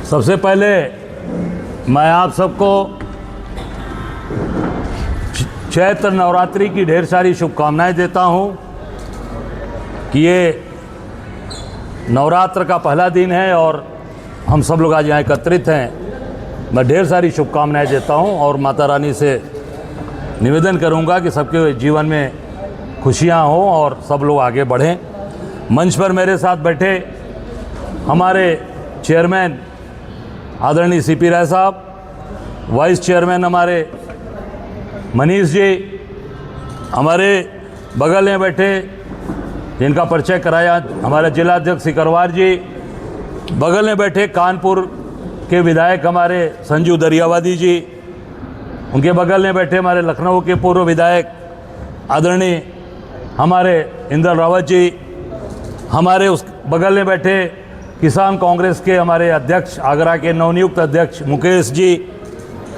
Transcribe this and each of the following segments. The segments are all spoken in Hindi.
सबसे पहले मैं आप सबको चैत्र नवरात्रि की ढेर सारी शुभकामनाएं देता हूं कि ये नवरात्र का पहला दिन है और हम सब लोग आज यहाँ एकत्रित हैं। मैं ढेर सारी शुभकामनाएं देता हूं और माता रानी से निवेदन करूंगा कि सबके जीवन में खुशियां हों और सब लोग आगे बढ़ें। मंच पर मेरे साथ बैठे हमारे चेयरमैन आदरणीय सीपी राय साहब, वाइस चेयरमैन हमारे मनीष जी, हमारे बगल में बैठे जिनका परिचय कराया हमारे जिलाध्यक्ष सिकरवार जी, बगल में बैठे कानपुर के विधायक हमारे संजू दरियावादी जी, उनके बगल में बैठे हमारे लखनऊ के पूर्व विधायक आदरणीय हमारे इंद्र रावत जी, हमारे उस बगल में बैठे किसान कांग्रेस के हमारे अध्यक्ष, आगरा के नवनियुक्त अध्यक्ष मुकेश जी,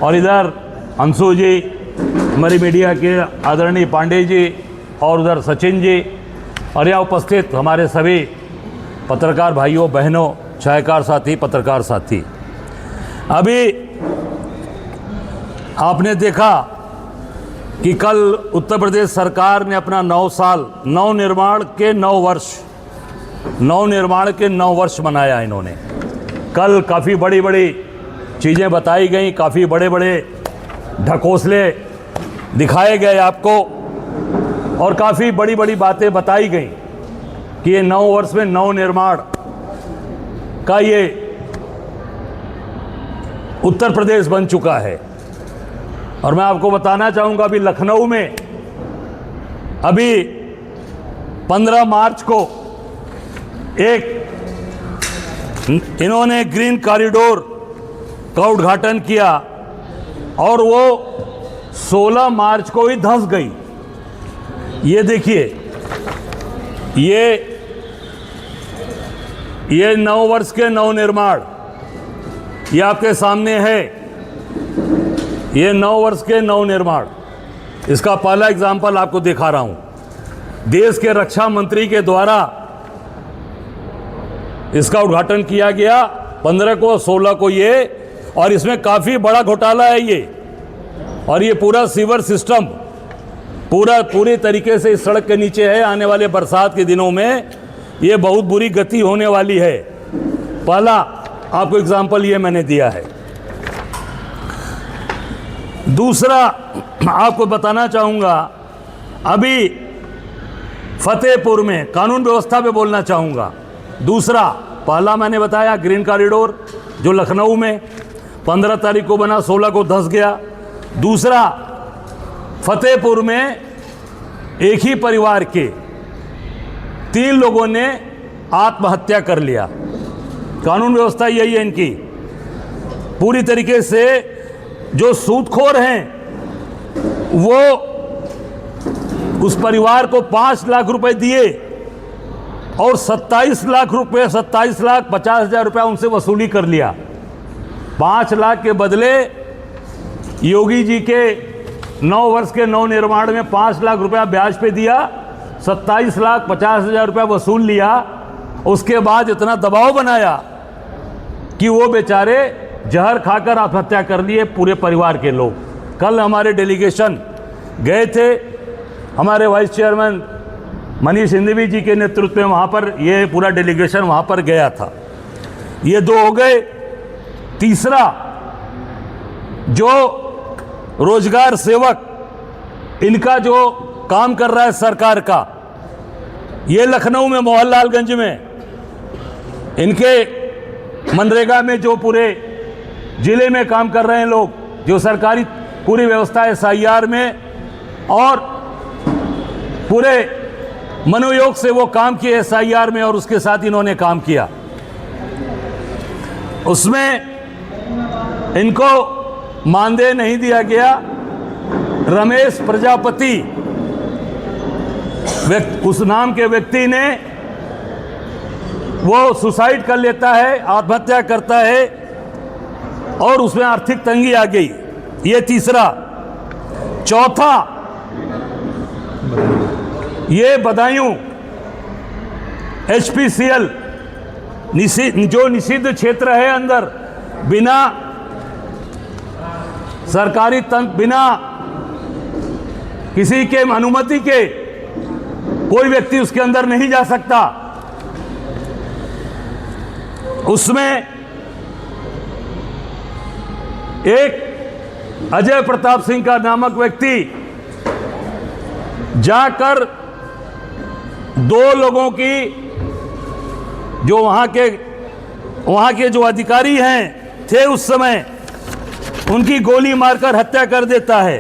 और इधर अंशु जी, हमारी मीडिया के आदरणीय पांडे जी, और उधर सचिन जी, और यहाँ उपस्थित हमारे सभी पत्रकार भाइयों बहनों, छायाकार साथी, पत्रकार साथी। अभी आपने देखा कि कल उत्तर प्रदेश सरकार ने अपना 9 साल नवनिर्माण के 9 वर्ष मनाया। इन्होंने कल काफ़ी बड़ी बड़ी चीज़ें बताई गई, काफ़ी बड़े बड़े ढकोसले दिखाए गए आपको, और काफ़ी बड़ी बड़ी बातें बताई गई कि ये 9 वर्ष में नवनिर्माण का ये उत्तर प्रदेश बन चुका है। और मैं आपको बताना चाहूँगा अभी लखनऊ में अभी 15 मार्च को एक इन्होंने ग्रीन कॉरिडोर का उद्घाटन किया और वो 16 मार्च को ही धंस गई। ये देखिए, ये 9 वर्ष के नवनिर्माण ये आपके सामने है। ये 9 वर्ष के नवनिर्माण, इसका पहला एग्जाम्पल आपको दिखा रहा हूं। देश के रक्षा मंत्री के द्वारा इसका उद्घाटन किया गया 15 को 16 को ये, और इसमें काफ़ी बड़ा घोटाला है ये। और ये पूरा सीवर सिस्टम पूरी तरीके से इस सड़क के नीचे है। आने वाले बरसात के दिनों में ये बहुत बुरी गति होने वाली है। पहला आपको एग्जाम्पल ये मैंने दिया है। दूसरा आपको बताना चाहूँगा, अभी फतेहपुर में कानून व्यवस्था पे बोलना चाहूँगा। दूसरा, पहला मैंने बताया ग्रीन कॉरिडोर जो लखनऊ में 15 तारीख को बना, 16 को धंस गया। दूसरा, फतेहपुर में एक ही परिवार के 3 लोगों ने आत्महत्या कर लिया। कानून व्यवस्था यही है इनकी। पूरी तरीके से जो सूदखोर हैं वो उस परिवार को 5 लाख रुपए दिए और 27 लाख 50,000 रुपया उनसे वसूली कर लिया। 5 लाख के बदले योगी जी के 9 वर्ष के नवनिर्माण में 5 लाख रुपया ब्याज पे दिया, 27 लाख 50,000 रुपया वसूल लिया। उसके बाद इतना दबाव बनाया कि वो बेचारे जहर खाकर आत्महत्या कर लिए, पूरे परिवार के लोग। कल हमारे डेलीगेशन गए थे, हमारे वाइस चेयरमैन मनीष हिंदवी जी के नेतृत्व में वहाँ पर ये पूरा डेलीगेशन वहाँ पर गया था। ये 2 हो गए। तीसरा, जो रोजगार सेवक इनका जो काम कर रहा है सरकार का, ये लखनऊ में मोहनलालगंज में इनके मनरेगा में जो पूरे जिले में काम कर रहे हैं लोग, जो सरकारी पूरी व्यवस्था है SIR में, और पूरे मनोयोग से वो काम किए SIR में, और उसके साथ इन्होंने काम किया। उसमें इनको मानदेय नहीं दिया गया। रमेश प्रजापति उस नाम के व्यक्ति ने वो सुसाइड कर लेता है, आत्महत्या करता है, और उसमें आर्थिक तंगी आ गई। ये तीसरा। चौथा, ये बदायूं HPCL जो निषिद्ध क्षेत्र है अंदर, बिना सरकारी तंत्र, बिना किसी के अनुमति के कोई व्यक्ति उसके अंदर नहीं जा सकता। उसमें एक अजय प्रताप सिंह का नामक व्यक्ति जाकर 2 लोगों की, जो वहां के जो अधिकारी हैं थे उस समय, उनकी गोली मारकर हत्या कर देता है।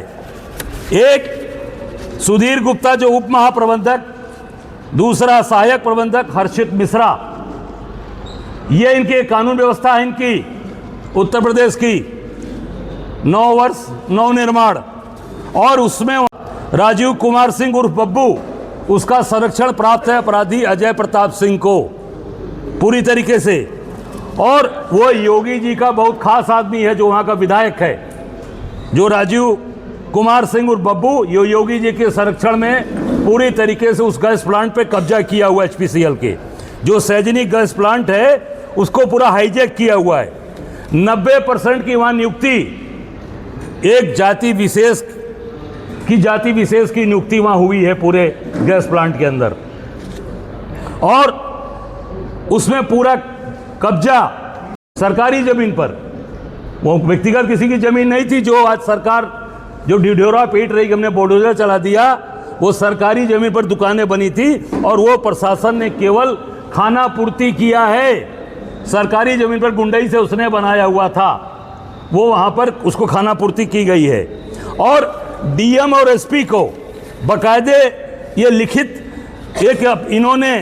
एक सुधीर गुप्ता जो उप महाप्रबंधक, दूसरा सहायक प्रबंधक हर्षित मिश्रा। ये इनकी कानून व्यवस्था है इनकी उत्तर प्रदेश की, 9 वर्ष नवनिर्माण। और उसमें राजीव कुमार सिंह उर्फ बब्बू, उसका संरक्षण प्राप्त है अपराधी अजय प्रताप सिंह को पूरी तरीके से। और वो योगी जी का बहुत खास आदमी है जो वहाँ का विधायक है, जो राजीव कुमार सिंह उर्फ बब्बू, यो योगी जी के संरक्षण में पूरी तरीके से उस गैस प्लांट पे कब्जा किया हुआ है। HPCL के जो सैजनिक गैस प्लांट है उसको पूरा हाईजैक किया हुआ है। 90% की वहाँ नियुक्ति एक जाति विशेष की नियुक्ति वहाँ हुई है पूरे गैस प्लांट के अंदर। और उसमें पूरा कब्जा सरकारी जमीन पर, वो व्यक्तिगत किसी की जमीन नहीं थी। जो आज सरकार जो ढिढोरा पीट रही कि हमने बुलडोजर चला दिया, वो सरकारी जमीन पर दुकानें बनी थी और वो प्रशासन ने केवल खाना पूर्ति किया है। सरकारी जमीन पर गुंडई से उसने बनाया हुआ था, वो वहाँ पर उसको खाना पूर्ति की गई है। और DM और SP को बाकायदे ये लिखित एक इन्होंने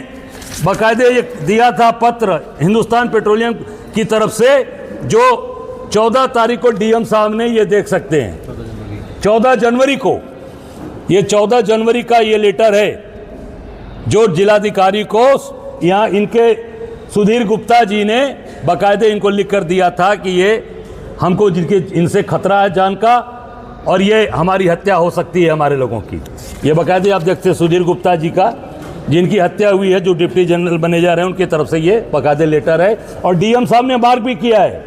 बाकायदे एक दिया था पत्र हिंदुस्तान पेट्रोलियम की तरफ से, जो 14 तारीख को DM साहब ने, ये देख सकते हैं 14 जनवरी को, ये 14 जनवरी का ये लेटर है जो जिलाधिकारी को यहाँ इनके सुधीर गुप्ता जी ने बाकायदे इनको लिख कर दिया था कि ये हमको इनसे खतरा है जान का और ये हमारी हत्या हो सकती है हमारे लोगों की। ये बाकायदे आप देखते हैं सुधीर गुप्ता जी का, जिनकी हत्या हुई है, जो डिप्टी जनरल बने जा रहे हैं, उनकी तरफ से ये बाकायदे लेटर है। और DM साहब ने मार्क भी किया है,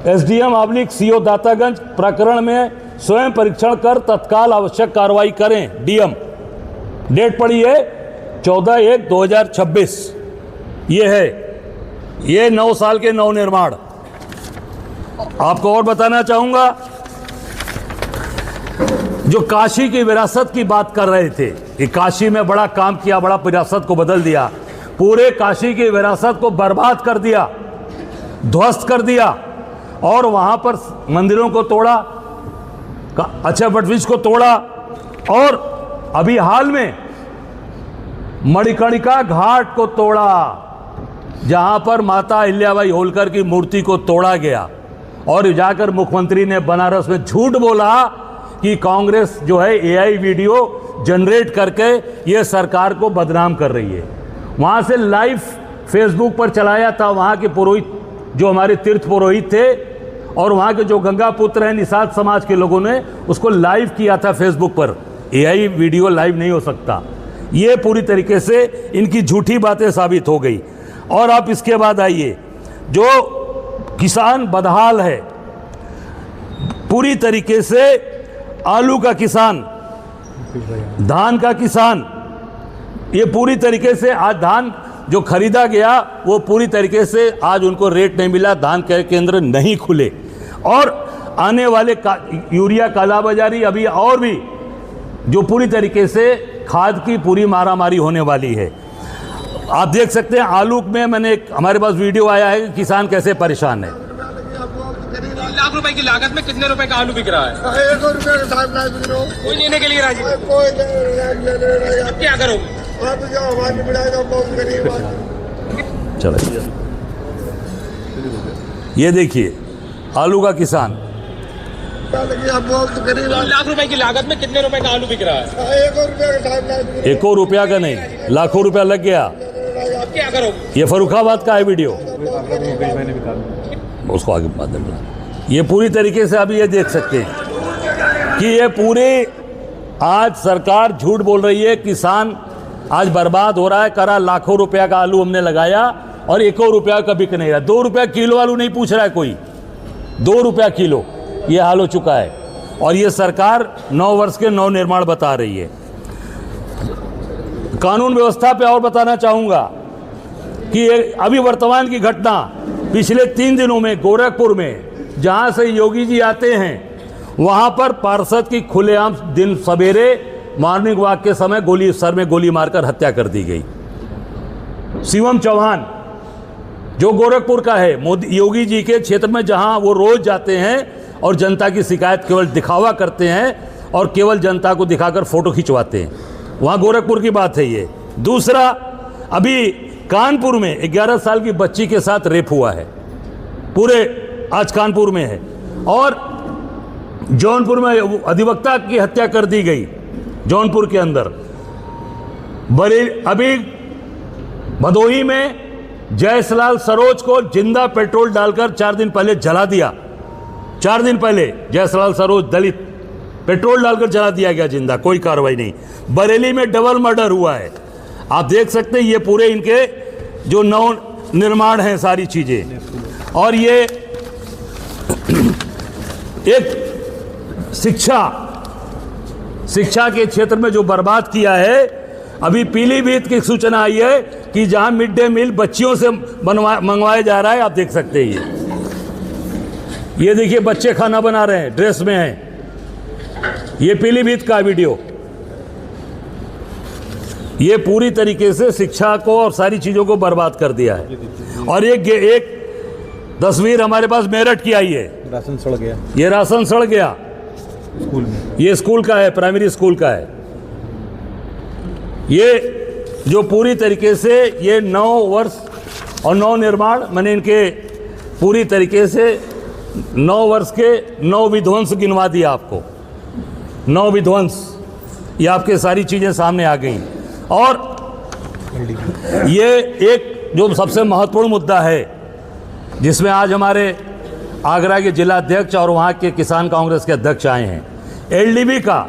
SDM/CO दातागंज प्रकरण में स्वयं परीक्षण कर तत्काल आवश्यक कार्रवाई करें। DM डेट पड़ी है 14/1/2026। ये है, ये 9 साल के नवनिर्माण। आपको और बताना चाहूंगा, जो काशी की विरासत की बात कर रहे थे कि काशी में बड़ा काम किया, बड़ा विरासत को बदल दिया, पूरे काशी की विरासत को बर्बाद कर दिया, ध्वस्त कर दिया और वहां पर मंदिरों को तोड़ा, अक्षय वट को तोड़ा। और अभी हाल में मणिकर्णिका घाट को तोड़ा, जहां पर माता अहिल्याबाई होलकर की मूर्ति को तोड़ा गया। और जाकर मुख्यमंत्री ने बनारस में झूठ बोला कि कांग्रेस जो है AI वीडियो जनरेट करके ये सरकार को बदनाम कर रही है। वहाँ से लाइव फेसबुक पर चलाया था वहाँ के पुरोहित, जो हमारे तीर्थ पुरोहित थे, और वहाँ के जो गंगा पुत्र हैं निषाद समाज के लोगों ने उसको लाइव किया था फेसबुक पर। AI वीडियो लाइव नहीं हो सकता। ये पूरी तरीके से इनकी झूठी बातें साबित हो गई। और आप इसके बाद आइए, जो किसान बदहाल है पूरी तरीके से, आलू का किसान, धान का किसान, ये पूरी तरीके से आज धान जो खरीदा गया वो पूरी तरीके से आज उनको रेट नहीं मिला, धान के केंद्र नहीं खुले। और आने वाले यूरिया कालाबाजारी अभी और भी जो पूरी तरीके से खाद की पूरी मारामारी होने वाली है। आप देख सकते हैं आलू में, मैंने हमारे पास वीडियो आया है कि किसान कैसे परेशान है। 3 लाख रुपए की लागत में कितने रुपए का आलू बिक रहा है? 1 रुपये का साहब ना बिक रहा हो। कोई लेने के लिए राजी नहीं। कोई नहीं, क्या करोगे? आप जो आवाज बढ़ाएगा बहुत गरीब आदमी। चलो ये देखिए आलू का किसान, 3 लाख रुपए की लागत में कितने रुपए का आलू बिक रहा है? 1 रुपये का साहब ना बिक रहा हो। 1 रुपया का नहीं, लाखों रुपया लग गया। अब क्या करोगे? ये फर्रुखाबाद का है वीडियो, उसको आगे बाद में। ये पूरी तरीके से अभी ये देख सकते हैं कि ये पूरी आज सरकार झूठ बोल रही है। किसान आज बर्बाद हो रहा है, करा लाखों रुपया का आलू हमने लगाया और 1 रुपया का बिक नहीं रहा। 2 रुपया किलो आलू नहीं पूछ रहा है कोई, 2 रुपया किलो, ये हाल हो चुका है। और ये सरकार 9 वर्ष के नवनिर्माण बता रही है। कानून व्यवस्था पे और बताना चाहूँगा कि अभी वर्तमान की घटना पिछले 3 दिनों में गोरखपुर में, जहाँ से योगी जी आते हैं, वहाँ पर पार्षद की खुलेआम दिन सवेरे मॉर्निंग वॉक के समय गोली, सर में गोली मारकर हत्या कर दी गई। शिवम चौहान जो गोरखपुर का है, मोदी योगी जी के क्षेत्र में, जहाँ वो रोज जाते हैं और जनता की शिकायत केवल दिखावा करते हैं और केवल जनता को दिखाकर फोटो खिंचवाते हैं, वहाँ गोरखपुर की बात है ये। दूसरा, अभी कानपुर में 11 साल की बच्ची के साथ रेप हुआ है, पूरे आज कानपुर में है। और जौनपुर में अधिवक्ता की हत्या कर दी गई, जौनपुर के अंदर। अभी भदोही में जयसलाल सरोज को जिंदा पेट्रोल डालकर 4 दिन पहले जला दिया। 4 दिन पहले जयसलाल सरोज दलित, पेट्रोल डालकर जला दिया गया जिंदा, कोई कार्रवाई नहीं। बरेली में डबल मर्डर हुआ है। आप देख सकते हैं ये पूरे इनके जो नव निर्माण हैं सारी चीजें। और ये एक शिक्षा के क्षेत्र में जो बर्बाद किया है। अभी पीलीभीत की सूचना आई है कि जहां मिड डे मील बच्चियों से मंगवाया जा रहा है, आप देख सकते हैं ये देखिए बच्चे खाना बना रहे हैं, ड्रेस में हैं। ये पीलीभीत का वीडियो। ये पूरी तरीके से शिक्षा को और सारी चीजों को बर्बाद कर दिया है। और एक तस्वीर हमारे पास मेरठ की आई है, राशन सड़ गया। ये राशन सड़ गया स्कूल में, ये स्कूल का है, प्राइमरी स्कूल का है। ये जो पूरी तरीके से ये 9 वर्ष और 9 निर्माण, मैंने इनके पूरी तरीके से 9 वर्ष के 9 विध्वंस गिनवा दिया आपको। 9 विध्वंस, ये आपके सारी चीजें सामने आ गई। और ये एक जो सबसे महत्वपूर्ण मुद्दा है, जिसमें आज हमारे आगरा के जिला अध्यक्ष और वहाँ के किसान कांग्रेस के अध्यक्ष आए हैं, एलडीबी का।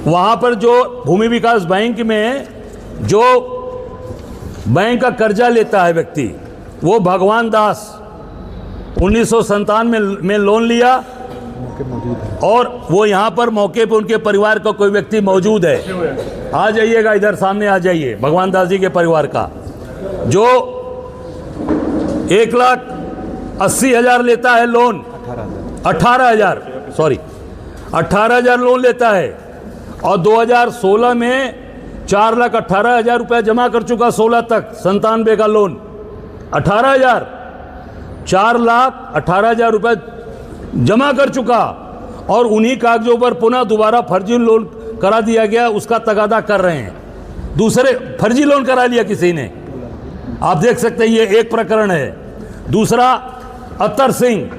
वहाँ पर जो भूमि विकास बैंक में जो बैंक का कर्जा लेता है व्यक्ति, वो भगवान दास 1997 में लोन लिया और वो यहाँ पर मौके पर उनके परिवार का कोई व्यक्ति मौजूद है। आ जाइएगा इधर सामने, आ जाइए। भगवान दास जी के परिवार का जो 1,80,000 लेता है लोन, 18,000 लोन लेता है। और 2016 में 4,18,000 रुपया जमा कर चुका, 16 तक 97 का लोन। 18,000, 4,18,000 रुपया जमा कर चुका और उन्हीं कागजों पर पुनः दोबारा फर्जी लोन करा दिया गया, उसका तगादा कर रहे हैं। दूसरे फर्जी लोन करा लिया किसी ने, आप देख सकते हैं। ये एक प्रकरण है। दूसरा, अत्तर सिंह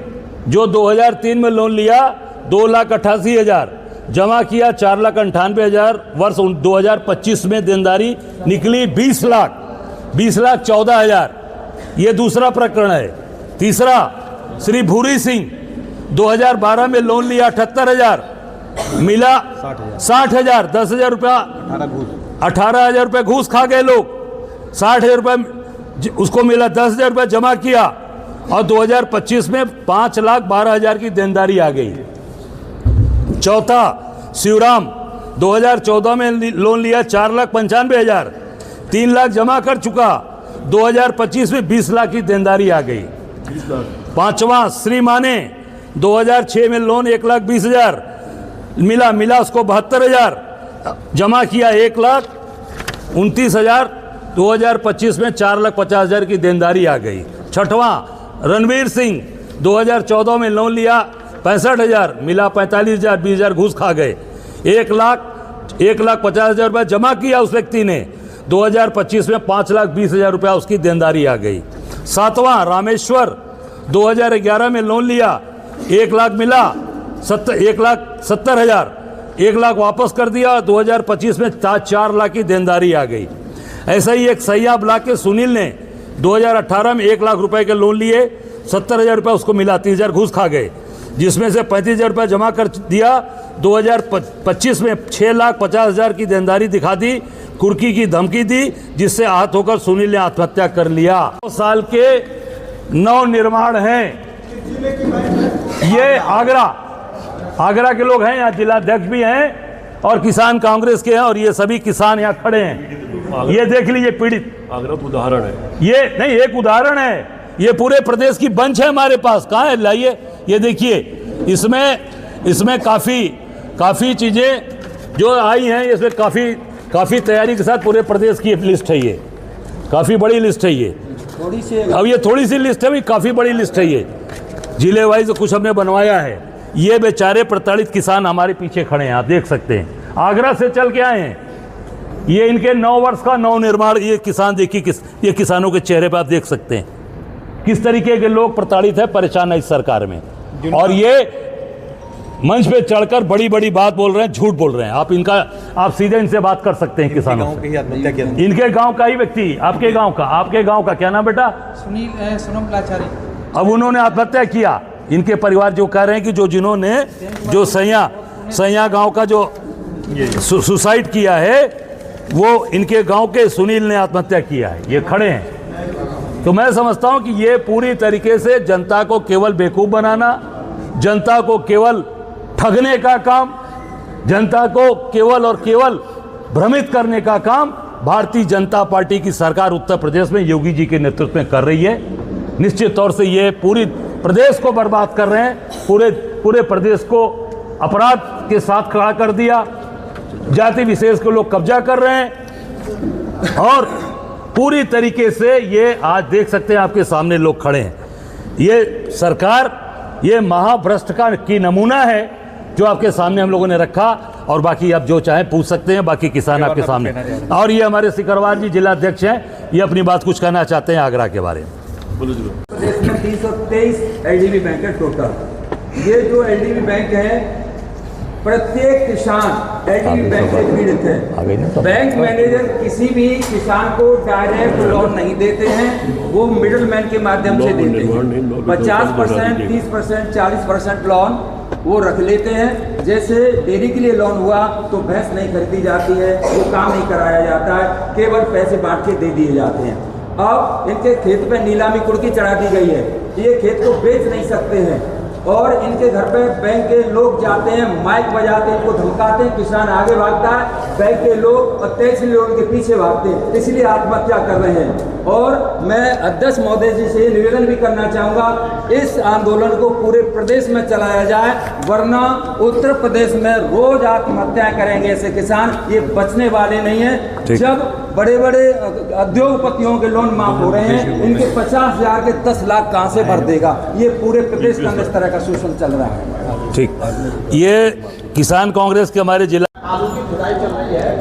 जो 2003 में लोन लिया 2,88,000, जमा किया 4,98,000, वर्ष 2025 में देनदारी निकली 20,14,000। ये दूसरा प्रकरण है। तीसरा, श्री भूरी सिंह 2012 में लोन लिया 78,000, मिला 60,000, 10,000 रुपया, 18,000 रुपये घूस खा गए लोग। 60,000 रुपये उसको मिला, 10,000 रुपये जमा किया और 2025 में 5,12,000 की देनदारी आ गई। चौथा, शिवराम 2014 में लोन लिया 4,95,000, 3 लाख जमा कर चुका, 2025 में 20 लाख की देनदारी आ गई। पांचवा, श्री माने 2006 में लोन 1,20,000 मिला उसको 72,000, जमा किया 1,29,000, 2025 में 4,50,000 की देनदारी आ गई। छठवां, रणवीर सिंह 2014 में लोन लिया 65,000, मिला 45,000, 20,000 घूस खा गए। 1,50,000 रुपये जमा किया उस व्यक्ति ने, 2025 में 5,20,000 रुपया उसकी देनदारी आ गई। सातवां, रामेश्वर 2011 में लोन लिया 1 लाख, मिला 1,70,000, 1 लाख वापस कर दिया, 2025 में 4 लाख की देनदारी आ गई। ऐसा ही एक सैया ब्लॉक के सुनील ने 2018 में 1 लाख रुपए के लोन लिए, 70,000 रुपये उसको मिला, 30,000 घूस खा गए, जिसमें से 35,000 रुपये जमा कर दिया। 2025 में 6,50,000 की देनदारी दिखा दी, कुर्की की धमकी दी, जिससे आहत होकर सुनील ने आत्महत्या कर लिया। 9 साल के नव निर्माण हैं ये। आगरा के लोग हैं, यहाँ जिलाध्यक्ष भी हैं और किसान कांग्रेस के हैं, और ये सभी किसान यहाँ खड़े हैं। ये देख लीजिए पीड़ित। आगरा तो उदाहरण है, ये नहीं, एक उदाहरण है। ये पूरे प्रदेश की बंच है हमारे पास। कहाँ है, लाइए, ये देखिए। इसमें काफ़ी चीज़ें जो आई हैं, इसमें काफ़ी तैयारी के साथ पूरे प्रदेश की लिस्ट है। ये काफ़ी बड़ी लिस्ट है। ये अब ये थोड़ी सी लिस्ट है भी, काफ़ी बड़ी लिस्ट है। ये जिले वाइज कुछ हमने बनवाया है। ये बेचारे प्रताड़ित किसान हमारे पीछे खड़े हैं, आप देख सकते हैं। आगरा से चल के आए हैं। ये इनके 9 वर्ष का नव निर्माण। ये किसान देखिए, ये किसानों के चेहरे पर आप देख सकते हैं किस तरीके के लोग प्रताड़ित है, परेशान है इस सरकार में। और ये मंच पे चढ़कर बड़ी बड़ी बात बोल रहे हैं, झूठ बोल रहे हैं। आप सीधे इनसे बात कर सकते हैं किसानों से। इनके गांव का ही व्यक्ति, आपके गांव का क्या नाम बेटा? सोनम लाचारी। अब उन्होंने आत्महत्या किया। इनके परिवार जो कह रहे हैं कि जिन्होंने सैया गांव का जो सुसाइड किया है, वो इनके गांव के सुनील ने आत्महत्या किया है। ये खड़े हैं। तो मैं समझता हूं कि ये पूरी तरीके से जनता को केवल बेवकूफ़ बनाना, जनता को केवल ठगने का काम, जनता को केवल और केवल भ्रमित करने का काम भारतीय जनता पार्टी की सरकार उत्तर प्रदेश में योगी जी के नेतृत्व में कर रही है। निश्चित तौर से ये पूरी प्रदेश को बर्बाद कर रहे हैं। पूरे प्रदेश को अपराध के साथ खड़ा कर दिया। जाति विशेष को लोग कब्जा कर रहे हैं और पूरी तरीके से ये आज देख सकते हैं, आपके सामने लोग खड़े हैं। ये सरकार, ये महाभ्रष्ट की नमूना है जो आपके सामने हम लोगों ने रखा। और बाकी आप जो चाहें पूछ सकते हैं, बाकी किसान आपके सामने। और ये हमारे सिकरवार जी जिलाध्यक्ष हैं, ये अपनी बात कुछ कहना चाहते हैं आगरा के बारे में। प्रदेश में 323 एलडीबी बैंक है टोटल। ये जो एलडीबी बैंक है, प्रत्येक किसान एलडीबी बैंक से पीड़ित है। बैंक मैनेजर किसी भी किसान को डायरेक्ट लोन नहीं देते हैं, वो मिडिल मैन के माध्यम से देते हैं। 50%, 30%, 40% लोन वो रख लेते हैं। जैसे डेयरी के लिए लोन हुआ तो भैंस नहीं खरीदी जाती है, वो काम नहीं कराया जाता है, केवल पैसे बांट के दे दिए जाते हैं। अब इनके खेत पे नीलामी कुर्की चढ़ा दी गई है, ये खेत को बेच नहीं सकते हैं। और इनके घर पे बैंक के लोग जाते हैं, माइक बजाते हैं, इनको धमकाते हैं, किसान आगे भागता है, बैंक के लोग और तहसील लोग उनके पीछे भागते हैं, इसलिए आत्महत्या कर रहे हैं। और मैं अध्यक्ष महोदय जी से निवेदन भी करना चाहूँगा, इस आंदोलन को पूरे प्रदेश में चलाया जाए, वरना उत्तर प्रदेश में रोज आत्महत्याएं करेंगे ऐसे किसान, ये बचने वाले नहीं हैं। जब बड़े बड़े उद्योगपतियों के लोन माफ हो रहे हैं, इनके 50,000 के 10 लाख कहाँ से भर देगा? ये पूरे प्रदेश के अंदर इस तरह का शोषण चल रहा है। ठीक, ये किसान कांग्रेस के हमारे जिला आलू की खुदाई चल रही है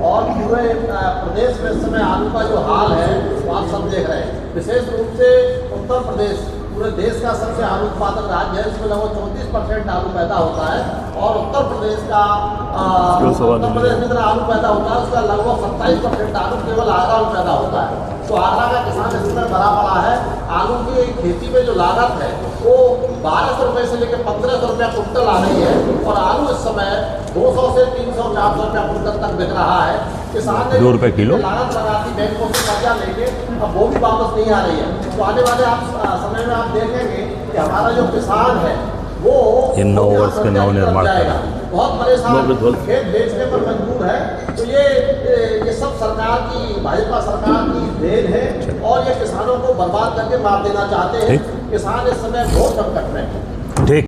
और पूरे प्रदेश में इस समय आलू का जो हाल है वो आप सब देख रहे हैं। विशेष रूप से उत्तर प्रदेश पूरे देश का सबसे आलू उत्पादक राज्य है, इसमें लगभग 34% आलू पैदा होता है। और उत्तर प्रदेश में जितना आलू पैदा होता है उसका लगभग 27% आलू केवल आगरा में पैदा होता है। तो आगरा का किसान इस समय भरा पड़ा है। आलू की खेती में जो लागत है वो 1200 रुपये से लेकर 1500 रुपया कुंटल आ रही है, और आलू इस समय 200 से 300, 400 रुपया कुंटल तक बिक रहा है। किसान ने 2 रुपये किलो लागत लगा दी, बैंकों से कर्जा लेके, अब वो भी वापस नहीं आ रही है। तो आने वाले समय में आप देखेंगे कि हमारा जो किसान है वो 9 वर्ष के नव निर्माण जाएगा, बहुत परेशान, खेत बेचने पर मजबूर है। तो ये सब सरकार की, भाजपा सरकार की देन है, और ये किसानों को बर्बाद करके मार देना चाहते हैं। किसान इस समय बहुत संकट में है। ठीक।